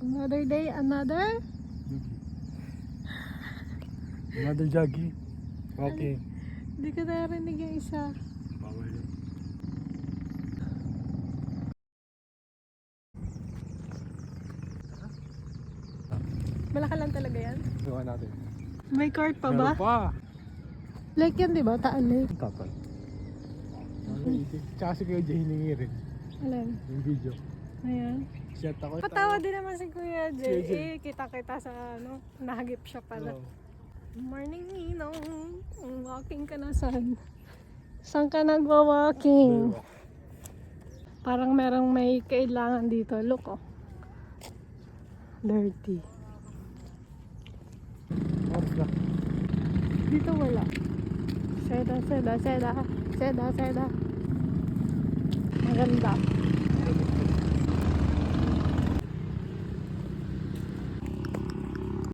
Another day, another? Another jogging. Okay. Hindi ko narinig yung isa. Bawal yun. Malaka lang talaga yan. Suka natin. May cart pa ba? Meron pa. Lake yan, di ba? Taan lake. Tapos. Tsaka si Kuya Jay hiningi rin. Alam. Yung video. Ayan. Shot ako. Patawa din naman si Kuya Jay. Kuya Jay. Kita-kita sa ano, nahagip siya pala. Oo. Morning, Ninong. Walking ka na saan? Saan ka nagwa-walking? Parang merong may kailangan dito. Look, oh. Dirty. Oras na. Dito wala. Seda. Maganda.